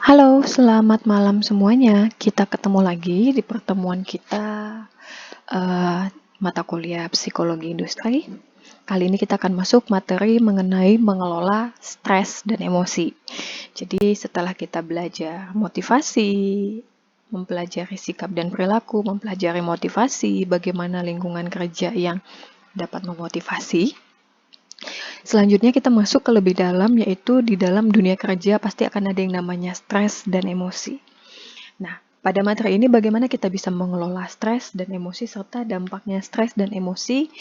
Halo, selamat malam semuanya. Kita ketemu lagi di pertemuan kita eh, mata kuliah Psikologi Industri. Kali ini kita akan masuk materi mengenai mengelola stres dan emosi. Jadi setelah kita belajar motivasi, mempelajari sikap dan perilaku, mempelajari motivasi, bagaimana lingkungan kerja yang dapat memotivasi, selanjutnya kita masuk ke lebih dalam, yaitu di dalam dunia kerja pasti akan ada yang namanya stres dan emosi. Nah, pada materi ini bagaimana kita bisa mengelola stres dan emosi serta dampaknya stres dan emosi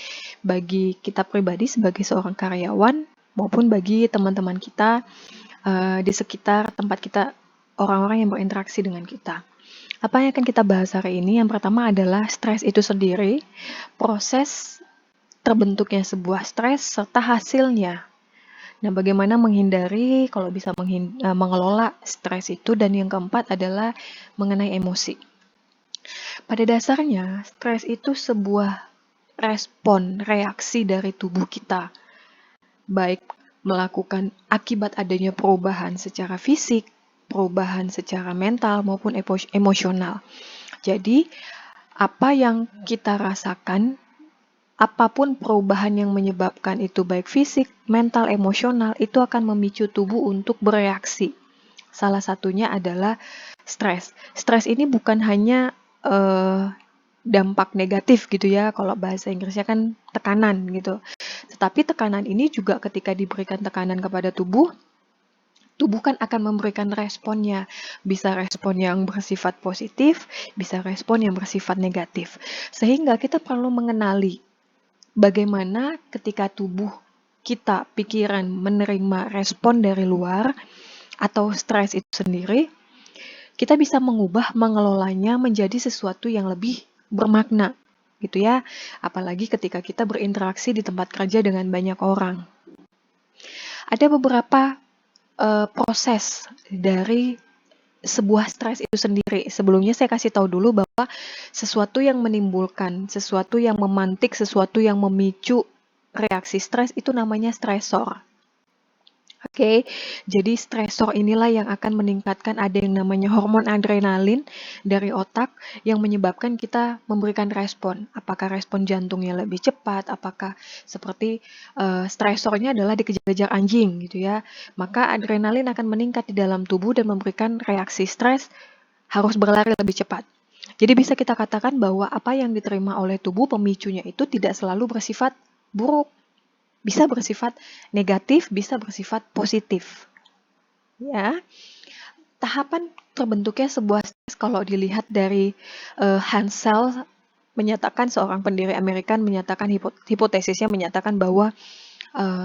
bagi kita pribadi sebagai seorang karyawan maupun bagi teman-teman kita di sekitar tempat kita, orang-orang yang berinteraksi dengan kita. Apa yang akan kita bahas hari ini? Yang pertama adalah stres itu sendiri, proses terbentuknya sebuah stres serta hasilnya. Nah, bagaimana menghindari kalau bisa mengelola stres itu, dan yang keempat adalah mengenai emosi. Pada dasarnya, stres itu sebuah respon, reaksi dari tubuh kita, baik melakukan akibat adanya perubahan secara fisik, perubahan secara mental, maupun emosional. Jadi, apa yang kita rasakan, apapun perubahan yang menyebabkan itu baik fisik, mental, emosional, itu akan memicu tubuh untuk bereaksi. Salah satunya adalah stres. Stres ini bukan hanya dampak negatif gitu ya, kalau bahasa Inggrisnya kan tekanan gitu. Tetapi tekanan ini juga ketika diberikan tekanan kepada tubuh kan akan memberikan responnya. Bisa respon yang bersifat positif, bisa respon yang bersifat negatif. Sehingga kita perlu mengenali bagaimana ketika tubuh kita, pikiran menerima respon dari luar atau stres itu sendiri, kita bisa mengubah, mengelolanya menjadi sesuatu yang lebih bermakna, gitu ya. Apalagi ketika kita berinteraksi di tempat kerja dengan banyak orang. Ada beberapa proses dari sebuah stres itu sendiri. Sebelumnya saya kasih tahu dulu bahwa sesuatu yang menimbulkan, sesuatu yang memantik, sesuatu yang memicu reaksi stres itu namanya stresor. Oke, jadi stresor inilah yang akan meningkatkan ada yang namanya hormon adrenalin dari otak yang menyebabkan kita memberikan respon. Apakah respon jantungnya lebih cepat, apakah seperti stresornya adalah dikejar-kejar anjing gitu ya. Maka adrenalin akan meningkat di dalam tubuh dan memberikan reaksi stres harus berlari lebih cepat. Jadi bisa kita katakan bahwa apa yang diterima oleh tubuh pemicunya itu tidak selalu bersifat buruk. Bisa bersifat negatif, bisa bersifat positif. Ya, tahapan terbentuknya sebuah stres kalau dilihat dari Hansel menyatakan, seorang pendiri Amerikan menyatakan, hipotesisnya menyatakan bahwa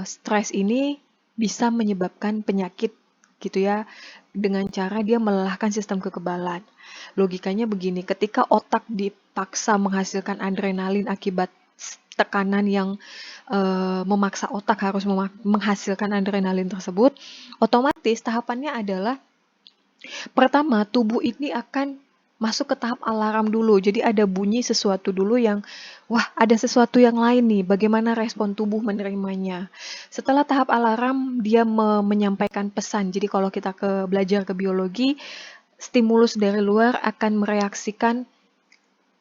stres ini bisa menyebabkan penyakit gitu ya, dengan cara dia melelahkan sistem kekebalan. Logikanya begini, ketika otak dipaksa menghasilkan adrenalin akibat tekanan yang memaksa otak harus menghasilkan adrenalin tersebut, otomatis tahapannya adalah pertama tubuh ini akan masuk ke tahap alarm dulu. Jadi ada bunyi sesuatu dulu yang, wah ada sesuatu yang lain nih, bagaimana respon tubuh menerimanya. Setelah tahap alarm, dia menyampaikan pesan. Jadi kalau kita belajar ke biologi, stimulus dari luar akan mereaksikan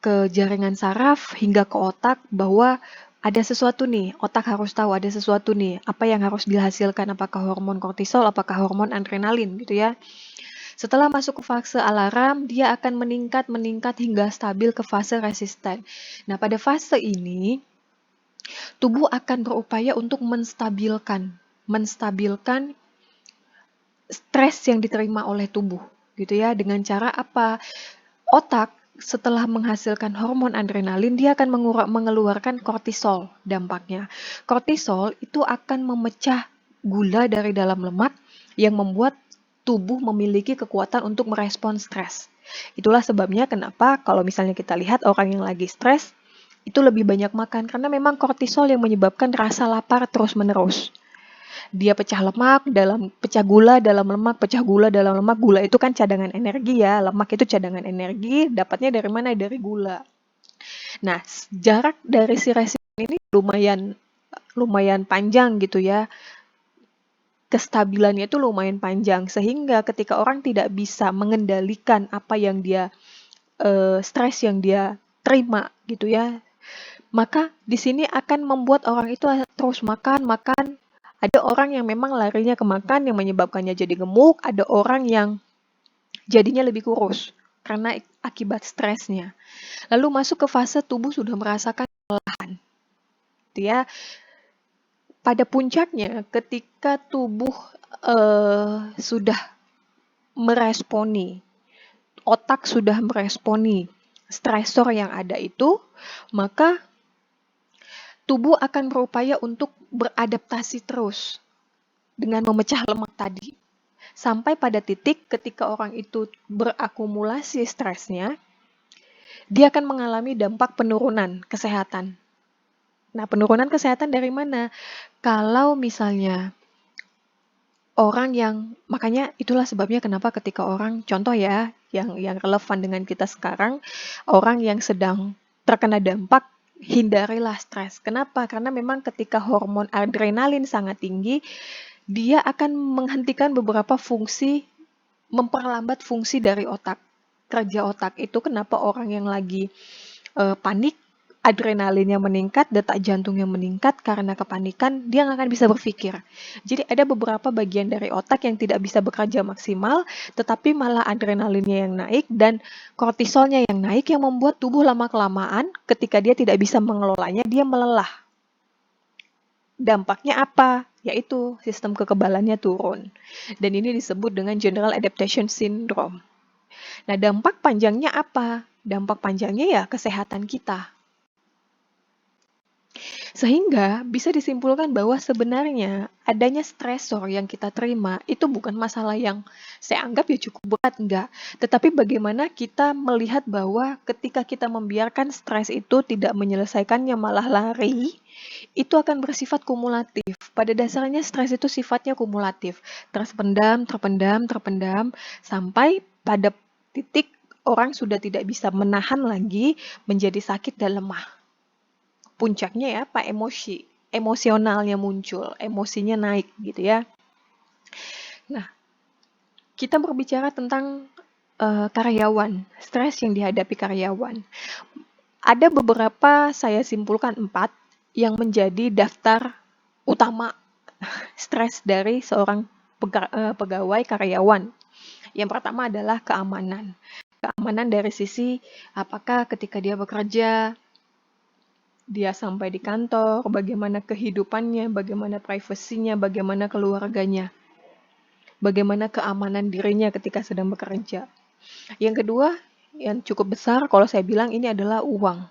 ke jaringan saraf hingga ke otak bahwa ada sesuatu nih, otak harus tahu ada sesuatu nih, apa yang harus dihasilkan, apakah hormon kortisol, apakah hormon adrenalin gitu ya. Setelah masuk ke fase alarm, dia akan meningkat hingga stabil ke fase resisten. Nah, pada fase ini, tubuh akan berupaya untuk menstabilkan stres yang diterima oleh tubuh, gitu ya. Dengan cara apa? Otak setelah menghasilkan hormon adrenalin, dia akan mengeluarkan kortisol dampaknya. Kortisol itu akan memecah gula dari dalam lemak yang membuat tubuh memiliki kekuatan untuk merespon stres. Itulah sebabnya kenapa kalau misalnya kita lihat orang yang lagi stres, itu lebih banyak makan, karena memang kortisol yang menyebabkan rasa lapar terus-menerus. Dia pecah gula dalam lemak, gula itu kan cadangan energi ya, lemak itu cadangan energi, dapatnya dari mana? Dari gula. Nah, jarak dari si resisten ini lumayan panjang gitu ya. kestabilannya itu lumayan panjang, sehingga ketika orang tidak bisa mengendalikan apa yang dia stres yang dia terima gitu ya, maka di sini akan membuat orang itu terus makan, makan. Ada orang yang memang larinya ke makan yang menyebabkannya jadi gemuk, ada orang yang jadinya lebih kurus karena akibat stresnya. Lalu masuk ke fase tubuh sudah merasakan kelelahan. Gitu ya. Pada puncaknya ketika tubuh sudah meresponi, otak sudah meresponi stresor yang ada itu, maka tubuh akan berupaya untuk beradaptasi terus dengan memecah lemak tadi. Sampai pada titik ketika orang itu berakumulasi stresnya, dia akan mengalami dampak penurunan kesehatan. Nah, penurunan kesehatan dari mana? Kalau misalnya orang yang, makanya itulah sebabnya kenapa ketika orang, contoh ya, yang relevan dengan kita sekarang, orang yang sedang terkena dampak, hindarilah stres. Kenapa? Karena memang ketika hormon adrenalin sangat tinggi, dia akan menghentikan beberapa fungsi, memperlambat fungsi dari otak. Kerja otak itu kenapa orang yang lagi panik, adrenalinnya meningkat, detak jantungnya meningkat karena kepanikan, dia nggak akan bisa berpikir. Jadi ada beberapa bagian dari otak yang tidak bisa bekerja maksimal, tetapi malah adrenalinnya yang naik dan kortisolnya yang naik yang membuat tubuh lama-kelamaan ketika dia tidak bisa mengelolanya, dia melelah. Dampaknya apa? Yaitu sistem kekebalannya turun. Dan ini disebut dengan General Adaptation Syndrome. Nah, dampak panjangnya apa? Dampak panjangnya ya kesehatan kita. Sehingga bisa disimpulkan bahwa sebenarnya adanya stresor yang kita terima itu bukan masalah yang saya anggap ya cukup berat, enggak. Tetapi bagaimana kita melihat bahwa ketika kita membiarkan stres itu tidak menyelesaikannya malah lari, itu akan bersifat kumulatif. Pada dasarnya stres itu sifatnya kumulatif. Terpendam, terpendam, terpendam, sampai pada titik orang sudah tidak bisa menahan lagi, menjadi sakit dan lemah. Puncaknya ya, Pak, emosionalnya muncul, emosinya naik gitu ya. Nah, kita berbicara tentang karyawan, stres yang dihadapi karyawan. Ada beberapa, saya simpulkan 4, yang menjadi daftar utama stres dari seorang pegawai karyawan. Yang pertama adalah keamanan. Keamanan dari sisi apakah ketika dia bekerja, dia sampai di kantor, bagaimana kehidupannya, bagaimana privasinya, bagaimana keluarganya, bagaimana keamanan dirinya ketika sedang bekerja. Yang kedua, yang cukup besar, kalau saya bilang ini adalah uang.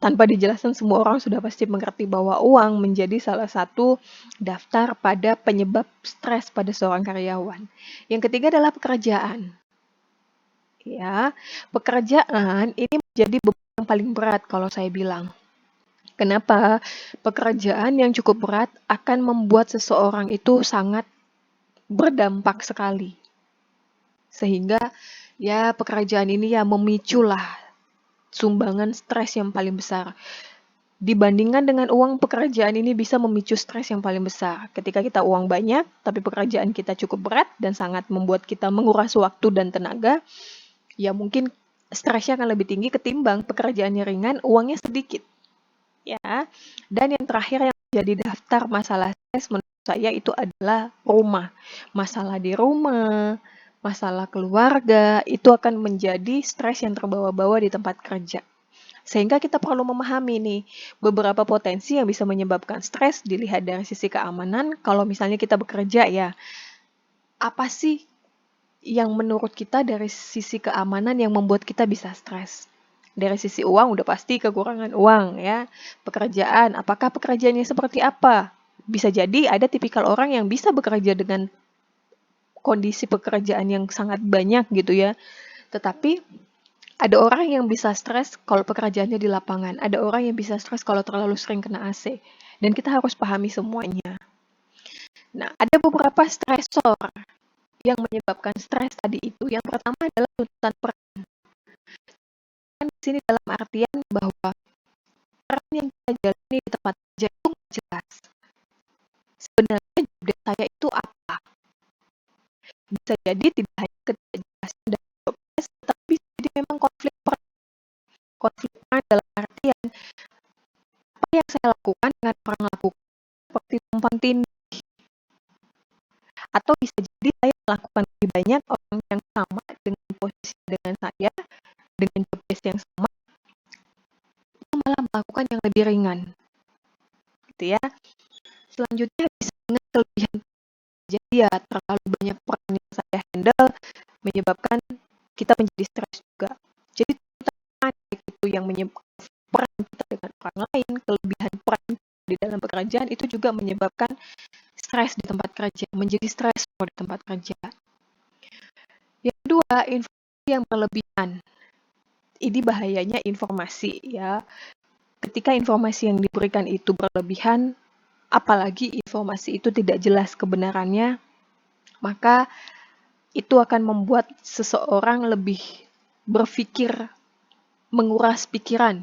Tanpa dijelaskan, semua orang sudah pasti mengerti bahwa uang menjadi salah satu daftar pada penyebab stres pada seorang karyawan. Yang ketiga adalah pekerjaan. Ya, pekerjaan ini menjadi beban yang paling berat kalau saya bilang. Kenapa? Pekerjaan yang cukup berat akan membuat seseorang itu sangat berdampak sekali. Sehingga ya pekerjaan ini ya memiculah sumbangan stres yang paling besar. Dibandingkan dengan uang, pekerjaan ini bisa memicu stres yang paling besar. Ketika kita uang banyak, tapi pekerjaan kita cukup berat dan sangat membuat kita menguras waktu dan tenaga, ya mungkin stresnya akan lebih tinggi ketimbang pekerjaannya ringan, uangnya sedikit. Ya, dan yang terakhir yang menjadi daftar masalah stres menurut saya itu adalah rumah. Masalah di rumah, masalah keluarga, itu akan menjadi stres yang terbawa-bawa di tempat kerja. Sehingga kita perlu memahami nih, beberapa potensi yang bisa menyebabkan stres dilihat dari sisi keamanan. Kalau misalnya kita bekerja ya, apa sih yang menurut kita dari sisi keamanan yang membuat kita bisa stres? Dari sisi uang udah pasti kekurangan uang ya. Pekerjaan, apakah pekerjaannya seperti apa? Bisa jadi ada tipikal orang yang bisa bekerja dengan kondisi pekerjaan yang sangat banyak gitu ya. Tetapi ada orang yang bisa stres kalau pekerjaannya di lapangan. Ada orang yang bisa stres kalau terlalu sering kena AC. Dan kita harus pahami semuanya. Nah, ada beberapa stresor yang menyebabkan stres tadi itu. Yang pertama adalah tuntutan peran. Di sini dalam artian bahwa peran yang kita jalani di tempat kerja itu nggak jelas. Sebenarnya job saya itu apa. Bisa jadi tidak hanya ketidakjelasan dan progres, tetapi bisa jadi memang konflik peran. Konflik peran dalam artian apa yang saya lakukan dengan orang lakukan seperti tumpang tindih, atau bisa jadi saya melakukan lebih banyak, orang yang sama dengan posisi dengan saya, dengan job desk yang sama, itu malah melakukan yang lebih ringan, gitu ya. Selanjutnya bisa dengan kelebihan. Jadi ya terlalu banyak peran yang saya handle menyebabkan kita menjadi stres juga. Jadi terutama itu yang menyebabkan peran kita dengan orang lain, kelebihan peran di dalam pekerjaan itu juga menyebabkan stres di tempat kerja, menjadi stres di tempat kerja. Yang kedua, informasi yang berlebihan. Ini bahayanya informasi ya. Ketika informasi yang diberikan itu berlebihan, apalagi informasi itu tidak jelas kebenarannya, maka itu akan membuat seseorang lebih berpikir, menguras pikiran.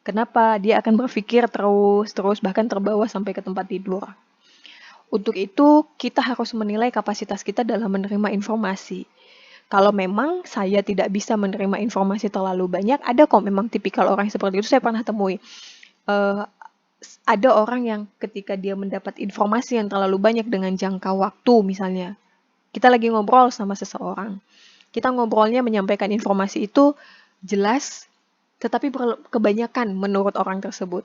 Kenapa? Dia akan berpikir terus, bahkan terbawa sampai ke tempat tidur. Untuk itu, kita harus menilai kapasitas kita dalam menerima informasi. Kalau memang saya tidak bisa menerima informasi terlalu banyak, ada kok memang tipikal orang seperti itu, saya pernah temui. Ada orang yang ketika dia mendapat informasi yang terlalu banyak dengan jangka waktu misalnya, kita lagi ngobrol sama seseorang, kita ngobrolnya menyampaikan informasi itu jelas, tetapi kebanyakan menurut orang tersebut.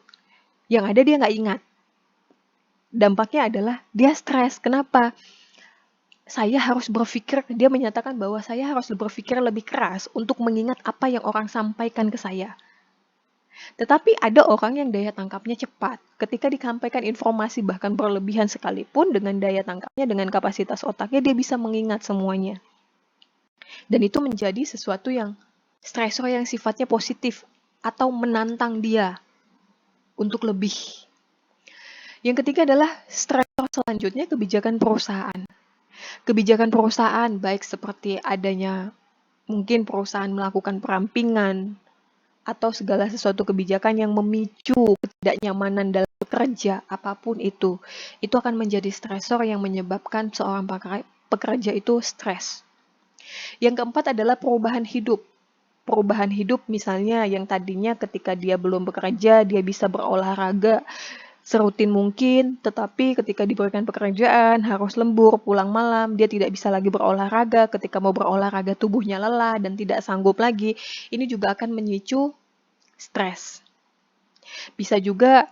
Yang ada dia nggak ingat. Dampaknya adalah dia stres. Kenapa? Saya harus berpikir, dia menyatakan bahwa saya harus berpikir lebih keras untuk mengingat apa yang orang sampaikan ke saya. Tetapi ada orang yang daya tangkapnya cepat. Ketika disampaikan informasi bahkan berlebihan sekalipun, dengan daya tangkapnya, dengan kapasitas otaknya, dia bisa mengingat semuanya. Dan itu menjadi sesuatu yang stresor yang sifatnya positif atau menantang dia untuk lebih. Yang ketiga adalah stresor selanjutnya, kebijakan perusahaan. Kebijakan perusahaan, baik seperti adanya mungkin perusahaan melakukan perampingan, atau segala sesuatu kebijakan yang memicu ketidaknyamanan dalam bekerja, apapun itu akan menjadi stresor yang menyebabkan seorang pekerja itu stres. Yang keempat adalah perubahan hidup. Perubahan hidup misalnya yang tadinya ketika dia belum bekerja, dia bisa berolahraga serutin mungkin, tetapi ketika diberikan pekerjaan harus lembur, pulang malam, dia tidak bisa lagi berolahraga. Ketika mau berolahraga tubuhnya lelah dan tidak sanggup lagi. Ini juga akan memicu stres. Bisa juga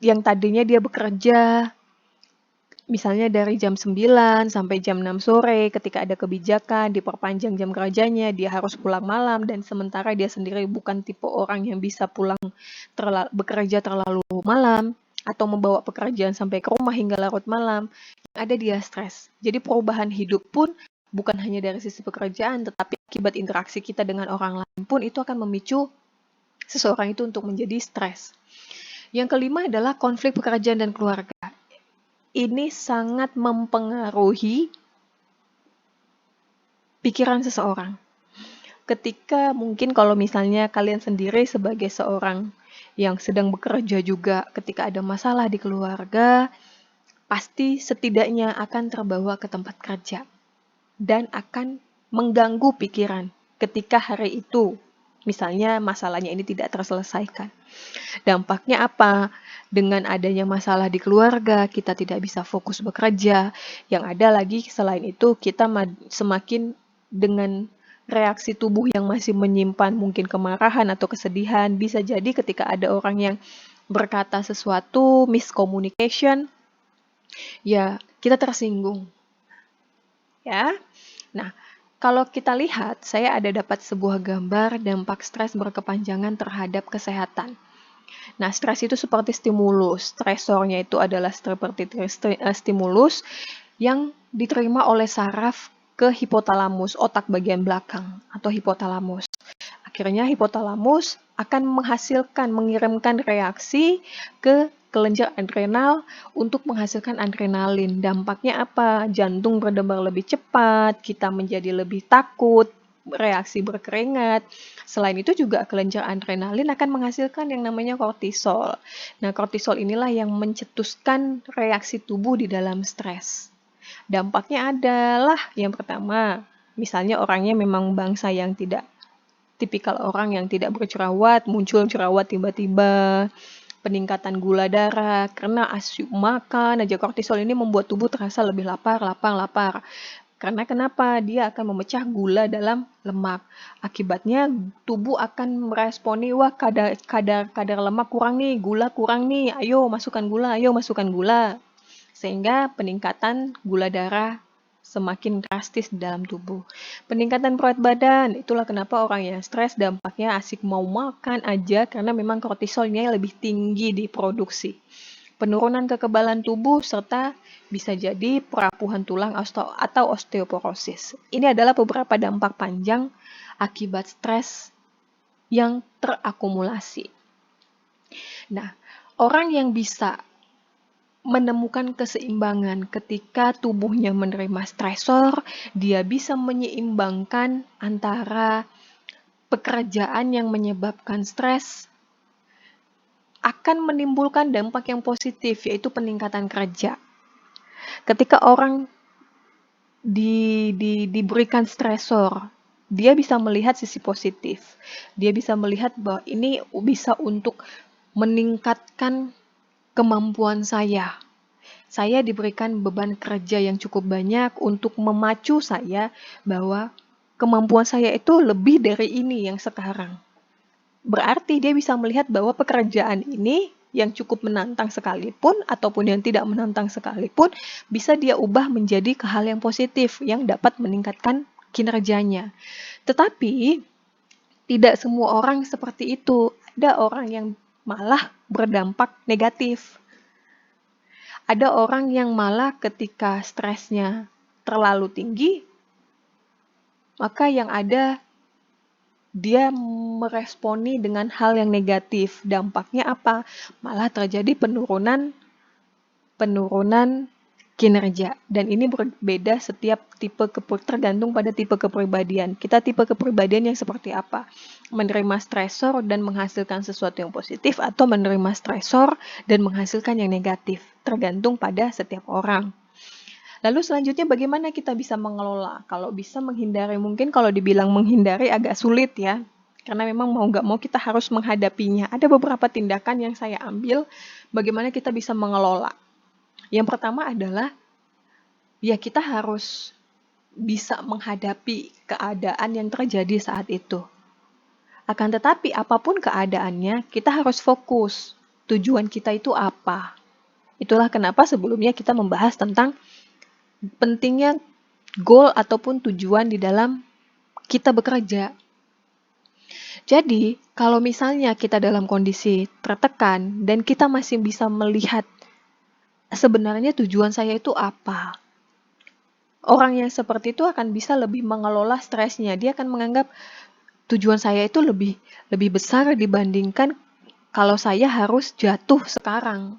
yang tadinya dia bekerja misalnya dari jam 9 sampai jam 6 sore, ketika ada kebijakan diperpanjang jam kerjanya, dia harus pulang malam, dan sementara dia sendiri bukan tipe orang yang bisa pulang bekerja terlalu malam, atau membawa pekerjaan sampai ke rumah hingga larut malam, yang ada dia stres. Jadi perubahan hidup pun bukan hanya dari sisi pekerjaan, tetapi akibat interaksi kita dengan orang lain pun itu akan memicu seseorang itu untuk menjadi stres. Yang kelima adalah konflik pekerjaan dan keluarga. Ini sangat mempengaruhi pikiran seseorang. Ketika mungkin kalau misalnya kalian sendiri sebagai seorang yang sedang bekerja juga, ketika ada masalah di keluarga, pasti setidaknya akan terbawa ke tempat kerja dan akan mengganggu pikiran ketika hari itu misalnya masalahnya ini tidak terselesaikan. Dampaknya apa? Dengan adanya masalah di keluarga, kita tidak bisa fokus bekerja. Yang ada lagi selain itu, kita semakin dengan reaksi tubuh yang masih menyimpan mungkin kemarahan atau kesedihan. Bisa jadi ketika ada orang yang berkata sesuatu, miscommunication, ya kita tersinggung. Ya. Nah, kalau kita lihat, saya ada dapat sebuah gambar dampak stres berkepanjangan terhadap kesehatan. Nah, stres itu seperti stimulus. Stresornya itu adalah seperti stimulus yang diterima oleh saraf ke hipotalamus, otak bagian belakang atau hipotalamus. Akhirnya hipotalamus akan mengirimkan reaksi ke kelenjar adrenal untuk menghasilkan adrenalin. Dampaknya apa? Jantung berdebar lebih cepat, kita menjadi lebih takut, reaksi berkeringat. Selain itu juga kelenjar adrenalin akan menghasilkan yang namanya kortisol. Nah, kortisol inilah yang mencetuskan reaksi tubuh di dalam stres. Dampaknya adalah yang pertama, misalnya orangnya memang bangsa yang tidak tipikal orang yang tidak berjerawat, muncul jerawat tiba-tiba, peningkatan gula darah, karena asyik makan aja kortisol ini membuat tubuh terasa lebih lapar. Karena kenapa? Dia akan memecah gula dalam lemak. Akibatnya tubuh akan meresponi, wah kadar lemak kurang nih, gula kurang nih, ayo masukkan gula. Sehingga peningkatan gula darah semakin drastis di dalam tubuh. Peningkatan berat badan, itulah kenapa orang yang stres dampaknya asik mau makan aja karena memang kortisolnya lebih tinggi diproduksi. Penurunan kekebalan tubuh serta bisa jadi perapuhan tulang atau osteoporosis. Ini adalah beberapa dampak panjang akibat stres yang terakumulasi. Nah, orang yang bisa menemukan keseimbangan ketika tubuhnya menerima stresor, dia bisa menyeimbangkan antara pekerjaan yang menyebabkan stres akan menimbulkan dampak yang positif, yaitu peningkatan kerja. Ketika orang diberikan stresor, dia bisa melihat sisi positif. Dia bisa melihat bahwa ini bisa untuk meningkatkan kemampuan saya. Saya diberikan beban kerja yang cukup banyak untuk memacu saya bahwa kemampuan saya itu lebih dari ini yang sekarang. Berarti dia bisa melihat bahwa pekerjaan ini yang cukup menantang sekalipun ataupun yang tidak menantang sekalipun bisa dia ubah menjadi ke hal yang positif yang dapat meningkatkan kinerjanya. Tetapi tidak semua orang seperti itu. Ada orang yang malah berdampak negatif. Ada orang yang malah ketika stresnya terlalu tinggi, maka yang ada dia meresponi dengan hal yang negatif. Dampaknya apa? Malah terjadi penurunan kinerja. Dan ini berbeda setiap tipe tergantung pada tipe kepribadian. Kita tipe kepribadian yang seperti apa? Menerima stresor dan menghasilkan sesuatu yang positif atau menerima stresor dan menghasilkan yang negatif. Tergantung pada setiap orang. Lalu selanjutnya bagaimana kita bisa mengelola? Kalau bisa menghindari, mungkin kalau dibilang menghindari agak sulit ya. Karena memang mau nggak mau kita harus menghadapinya. Ada beberapa tindakan yang saya ambil bagaimana kita bisa mengelola. Yang pertama adalah ya kita harus bisa menghadapi keadaan yang terjadi saat itu. Akan tetapi apapun keadaannya, kita harus fokus. Tujuan kita itu apa? Itulah kenapa sebelumnya kita membahas tentang pentingnya goal ataupun tujuan di dalam kita bekerja. Jadi, kalau misalnya kita dalam kondisi tertekan dan kita masih bisa melihat sebenarnya tujuan saya itu apa? Orang yang seperti itu akan bisa lebih mengelola stresnya. Dia akan menganggap tujuan saya itu lebih besar dibandingkan kalau saya harus jatuh sekarang.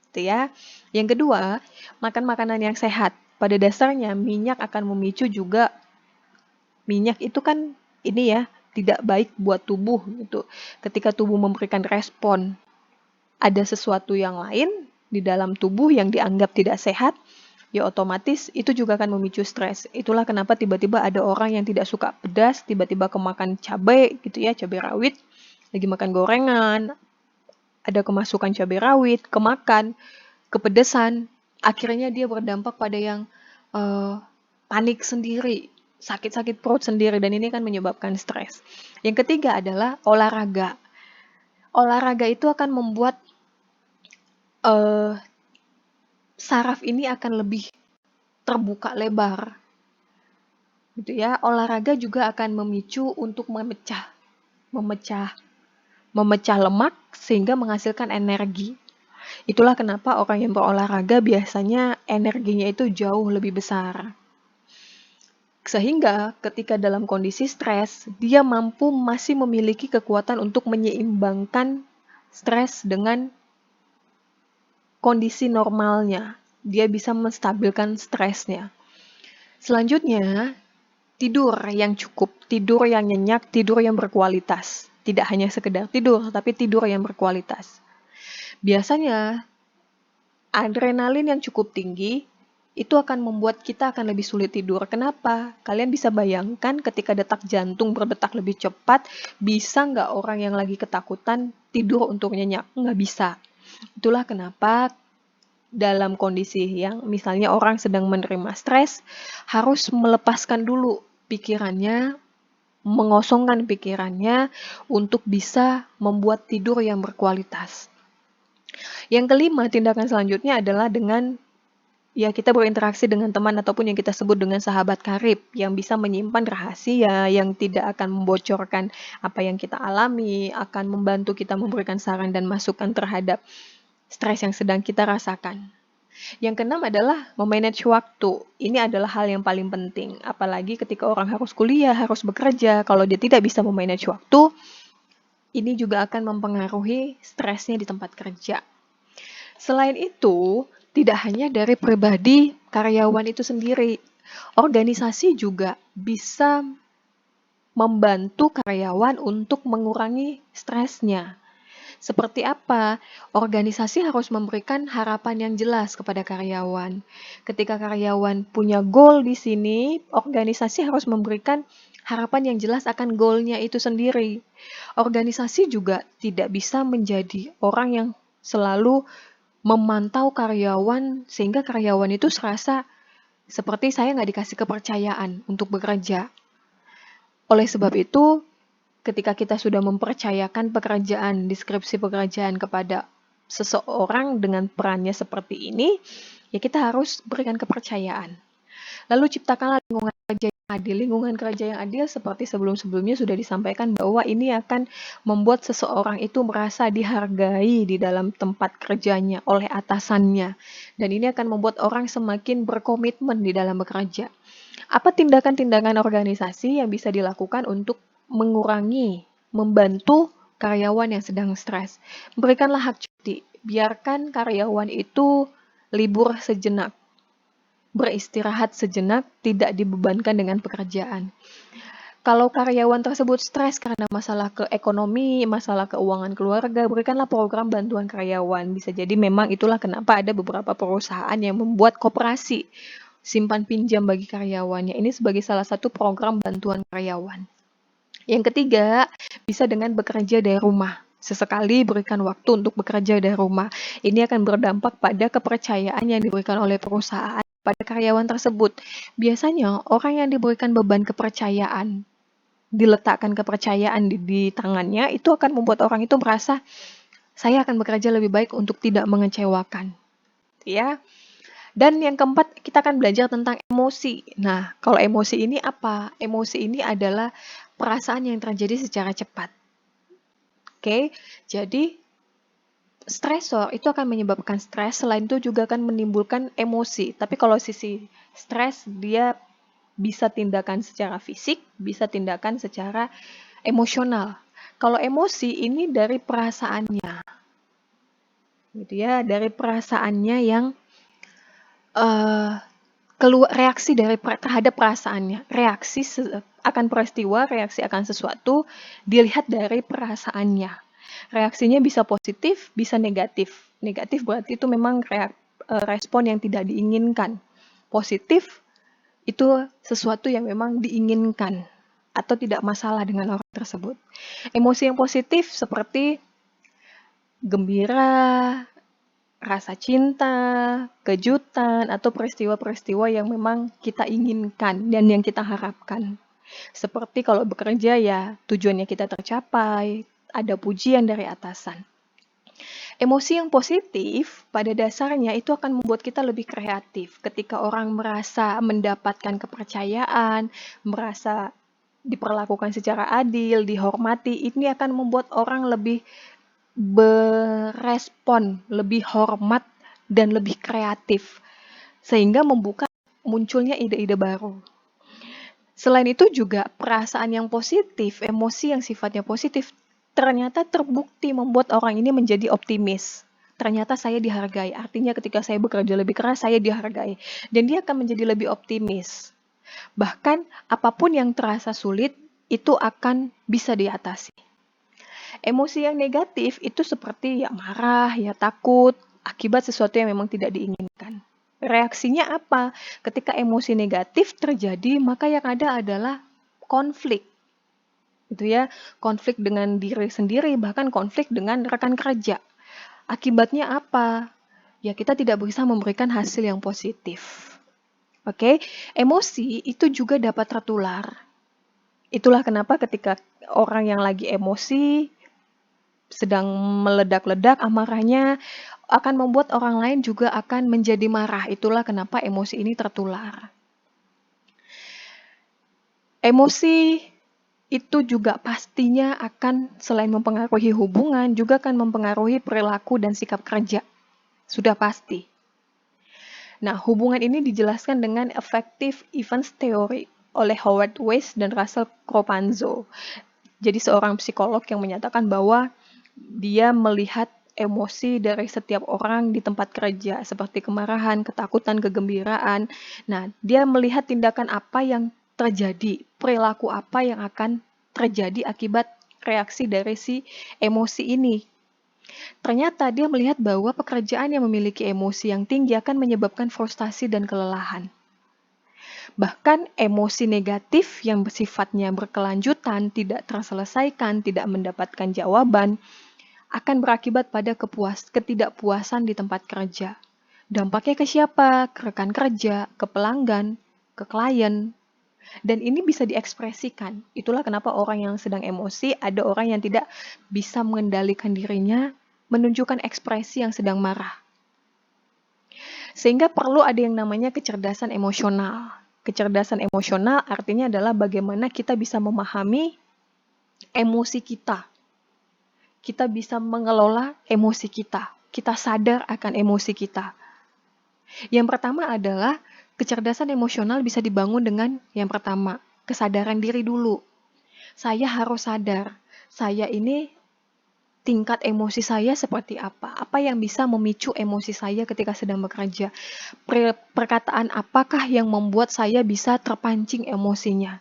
Gitu ya. Yang kedua, makan makanan yang sehat. Pada dasarnya minyak akan memicu juga. Minyak itu kan ini ya, tidak baik buat tubuh gitu. Ketika tubuh memberikan respon ada sesuatu yang lain di dalam tubuh yang dianggap tidak sehat, ya otomatis itu juga akan memicu stres. Itulah kenapa tiba-tiba ada orang yang tidak suka pedas, tiba-tiba kemakan cabai gitu ya, cabai rawit, lagi makan gorengan, ada kemasukan cabai rawit, kemakan, kepedesan, akhirnya dia berdampak pada yang panik sendiri, sakit-sakit perut sendiri, dan ini kan menyebabkan stres. Yang ketiga adalah olahraga. Olahraga itu akan membuat saraf ini akan lebih terbuka lebar. Gitu ya. Olahraga juga akan memicu untuk memecah lemak sehingga menghasilkan energi. Itulah kenapa orang yang berolahraga biasanya energinya itu jauh lebih besar. Sehingga ketika dalam kondisi stres, dia mampu masih memiliki kekuatan untuk menyeimbangkan stres dengan kondisi normalnya. Dia bisa menstabilkan stresnya. Selanjutnya, tidur yang cukup, tidur yang nyenyak, tidur yang berkualitas. Tidak hanya sekedar tidur, tapi tidur yang berkualitas. Biasanya, adrenalin yang cukup tinggi itu akan membuat kita akan lebih sulit tidur. Kenapa? Kalian bisa bayangkan ketika detak jantung berdetak lebih cepat, bisa nggak orang yang lagi ketakutan tidur untuk nyenyak? Nggak bisa. Itulah kenapa dalam kondisi yang misalnya orang sedang menerima stres, harus melepaskan dulu pikirannya, mengosongkan pikirannya untuk bisa membuat tidur yang berkualitas. Yang kelima, tindakan selanjutnya adalah dengan kita berinteraksi dengan teman ataupun yang kita sebut dengan sahabat karib yang bisa menyimpan rahasia, yang tidak akan membocorkan apa yang kita alami, akan membantu kita memberikan saran dan masukan terhadap stres yang sedang kita rasakan. Yang keenam adalah memanage waktu. Ini adalah hal yang paling penting, apalagi ketika orang harus kuliah, harus bekerja. Kalau dia tidak bisa memanage waktu, ini juga akan mempengaruhi stresnya di tempat kerja. Selain itu, tidak hanya dari pribadi karyawan itu sendiri, organisasi juga bisa membantu karyawan untuk mengurangi stresnya. Seperti apa? Organisasi harus memberikan harapan yang jelas kepada karyawan. Ketika karyawan punya goal di sini, organisasi harus memberikan harapan yang jelas akan goalnya itu sendiri. Organisasi juga tidak bisa menjadi orang yang selalu memantau karyawan sehingga karyawan itu serasa seperti saya nggak dikasih kepercayaan untuk bekerja. Oleh sebab itu, ketika kita sudah mempercayakan pekerjaan, deskripsi pekerjaan kepada seseorang dengan perannya seperti ini, ya kita harus berikan kepercayaan. Lalu ciptakanlah lingkungan kerja yang adil. Lingkungan kerja yang adil seperti sebelum-sebelumnya sudah disampaikan bahwa ini akan membuat seseorang itu merasa dihargai di dalam tempat kerjanya oleh atasannya. Dan ini akan membuat orang semakin berkomitmen di dalam bekerja. Apa tindakan-tindakan organisasi yang bisa dilakukan untuk mengurangi, membantu karyawan yang sedang stres? Berikanlah hak cuti. Biarkan karyawan itu libur sejenak, beristirahat sejenak, tidak dibebankan dengan pekerjaan. Kalau karyawan tersebut stres karena masalah ekonomi, masalah keuangan keluarga, berikanlah program bantuan karyawan. Bisa jadi memang itulah kenapa ada beberapa perusahaan yang membuat koperasi simpan pinjam bagi karyawannya. Ini sebagai salah satu program bantuan karyawan. Yang ketiga, bisa dengan bekerja dari rumah. Sesekali berikan waktu untuk bekerja dari rumah. Ini akan berdampak pada kepercayaan yang diberikan oleh perusahaan pada karyawan tersebut. Biasanya orang yang diberikan beban kepercayaan, diletakkan kepercayaan di tangannya, itu akan membuat orang itu merasa saya akan bekerja lebih baik untuk tidak mengecewakan. Ya. Dan yang keempat, kita akan belajar tentang emosi. Nah, kalau emosi ini apa? Emosi ini adalah perasaan yang terjadi secara cepat. Oke, jadi stresor itu akan menyebabkan stres, selain itu juga akan menimbulkan emosi. Tapi kalau sisi stres, dia bisa tindakan secara fisik, bisa tindakan secara emosional. Kalau emosi ini dari perasaannya, gitu ya, dari perasaannya yang reaksi terhadap perasaannya, reaksi akan peristiwa, reaksi akan sesuatu, dilihat dari perasaannya. Reaksinya bisa positif, bisa negatif. Negatif berarti itu memang respon yang tidak diinginkan. Positif itu sesuatu yang memang diinginkan atau tidak masalah dengan orang tersebut. Emosi yang positif seperti gembira, rasa cinta, kejutan, atau peristiwa-peristiwa yang memang kita inginkan dan yang kita harapkan. Seperti kalau bekerja ya tujuannya kita tercapai, ada pujian dari atasan. Emosi yang positif pada dasarnya itu akan membuat kita lebih kreatif. Ketika orang merasa mendapatkan kepercayaan, merasa diperlakukan secara adil, dihormati, ini akan membuat orang lebih berespon, lebih hormat, dan lebih kreatif. Sehingga membuka munculnya ide-ide baru. Selain itu juga perasaan yang positif, emosi yang sifatnya positif, ternyata terbukti membuat orang ini menjadi optimis. Ternyata saya dihargai, artinya ketika saya bekerja lebih keras, saya dihargai. Dan dia akan menjadi lebih optimis. Bahkan apapun yang terasa sulit itu akan bisa diatasi. Emosi yang negatif itu seperti ya marah, ya takut, akibat sesuatu yang memang tidak diinginkan. Reaksinya apa? Ketika emosi negatif terjadi, maka yang ada adalah konflik. Gitu ya, konflik dengan diri sendiri, bahkan konflik dengan rekan kerja. Akibatnya apa? Ya kita tidak bisa memberikan hasil yang positif. Oke, emosi itu juga dapat tertular. Itulah kenapa ketika orang yang lagi emosi sedang meledak-ledak amarahnya akan membuat orang lain juga akan menjadi marah. Itulah kenapa emosi ini tertular. Emosi itu juga pastinya akan selain mempengaruhi hubungan, juga akan mempengaruhi perilaku dan sikap kerja. Sudah pasti. Nah, hubungan ini dijelaskan dengan Effective Events Theory oleh Howard Weiss dan Russell Cropanzo. Jadi seorang psikolog yang menyatakan bahwa dia melihat emosi dari setiap orang di tempat kerja, seperti kemarahan, ketakutan, kegembiraan. Nah, dia melihat tindakan apa yang terjadi, perilaku apa yang akan terjadi akibat reaksi dari si emosi ini. Ternyata dia melihat bahwa pekerjaan yang memiliki emosi yang tinggi akan menyebabkan frustasi dan kelelahan. Bahkan emosi negatif yang sifatnya berkelanjutan, tidak terselesaikan, tidak mendapatkan jawaban, akan berakibat pada ketidakpuasan di tempat kerja. Dampaknya ke siapa? Ke rekan kerja, ke pelanggan, ke klien. Dan ini bisa diekspresikan. Itulah kenapa orang yang sedang emosi, ada orang yang tidak bisa mengendalikan dirinya, menunjukkan ekspresi yang sedang marah. Sehingga perlu ada yang namanya kecerdasan emosional. Kecerdasan emosional artinya adalah bagaimana kita bisa memahami emosi kita. Kita bisa mengelola emosi kita. Kita sadar akan emosi kita. Yang pertama adalah kecerdasan emosional bisa dibangun dengan yang pertama, kesadaran diri dulu. Saya harus sadar, saya ini tingkat emosi saya seperti apa? Apa yang bisa memicu emosi saya ketika sedang bekerja? Perkataan apakah yang membuat saya bisa terpancing emosinya?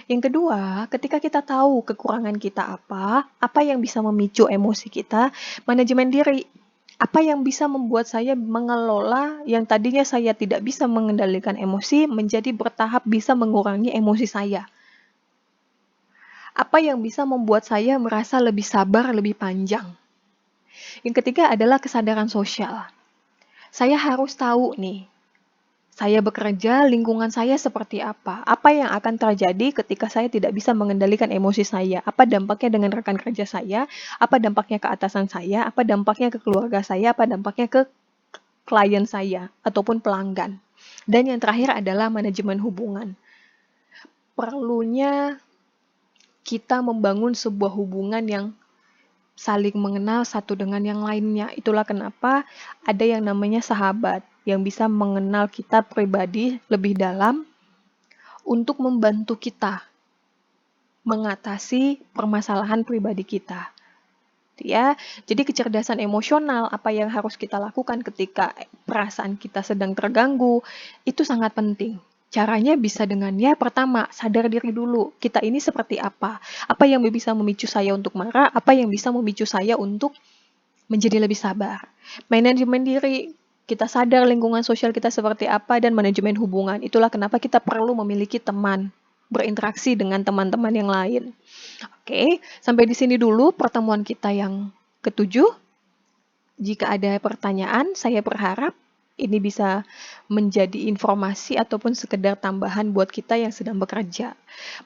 Yang kedua, ketika kita tahu kekurangan kita apa yang bisa memicu emosi kita, manajemen diri. Apa yang bisa membuat saya mengelola yang tadinya saya tidak bisa mengendalikan emosi, menjadi bertahap bisa mengurangi emosi saya. Apa yang bisa membuat saya merasa lebih sabar, lebih panjang. Yang ketiga adalah kesadaran sosial. Saya harus tahu nih, saya bekerja, lingkungan saya seperti apa? Apa yang akan terjadi ketika saya tidak bisa mengendalikan emosi saya? Apa dampaknya dengan rekan kerja saya? Apa dampaknya ke atasan saya? Apa dampaknya ke keluarga saya? Apa dampaknya ke klien saya ataupun pelanggan? Dan yang terakhir adalah manajemen hubungan. Perlunya kita membangun sebuah hubungan yang saling mengenal satu dengan yang lainnya. Itulah kenapa ada yang namanya sahabat yang bisa mengenal kita pribadi lebih dalam untuk membantu kita mengatasi permasalahan pribadi kita. Ya, jadi kecerdasan emosional, apa yang harus kita lakukan ketika perasaan kita sedang terganggu, itu sangat penting. Caranya bisa dengan pertama, sadar diri dulu. Kita ini seperti apa? Apa yang bisa memicu saya untuk marah? Apa yang bisa memicu saya untuk menjadi lebih sabar? Manajemen diri, kita sadar lingkungan sosial kita seperti apa dan manajemen hubungan. Itulah kenapa kita perlu memiliki teman, berinteraksi dengan teman-teman yang lain. Oke, sampai di sini dulu pertemuan kita yang ke-7. Jika ada pertanyaan, saya berharap ini bisa menjadi informasi ataupun sekedar tambahan buat kita yang sedang bekerja.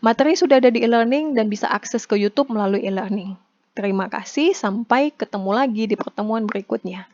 Materi sudah ada di e-learning dan bisa akses ke YouTube melalui e-learning. Terima kasih, sampai ketemu lagi di pertemuan berikutnya.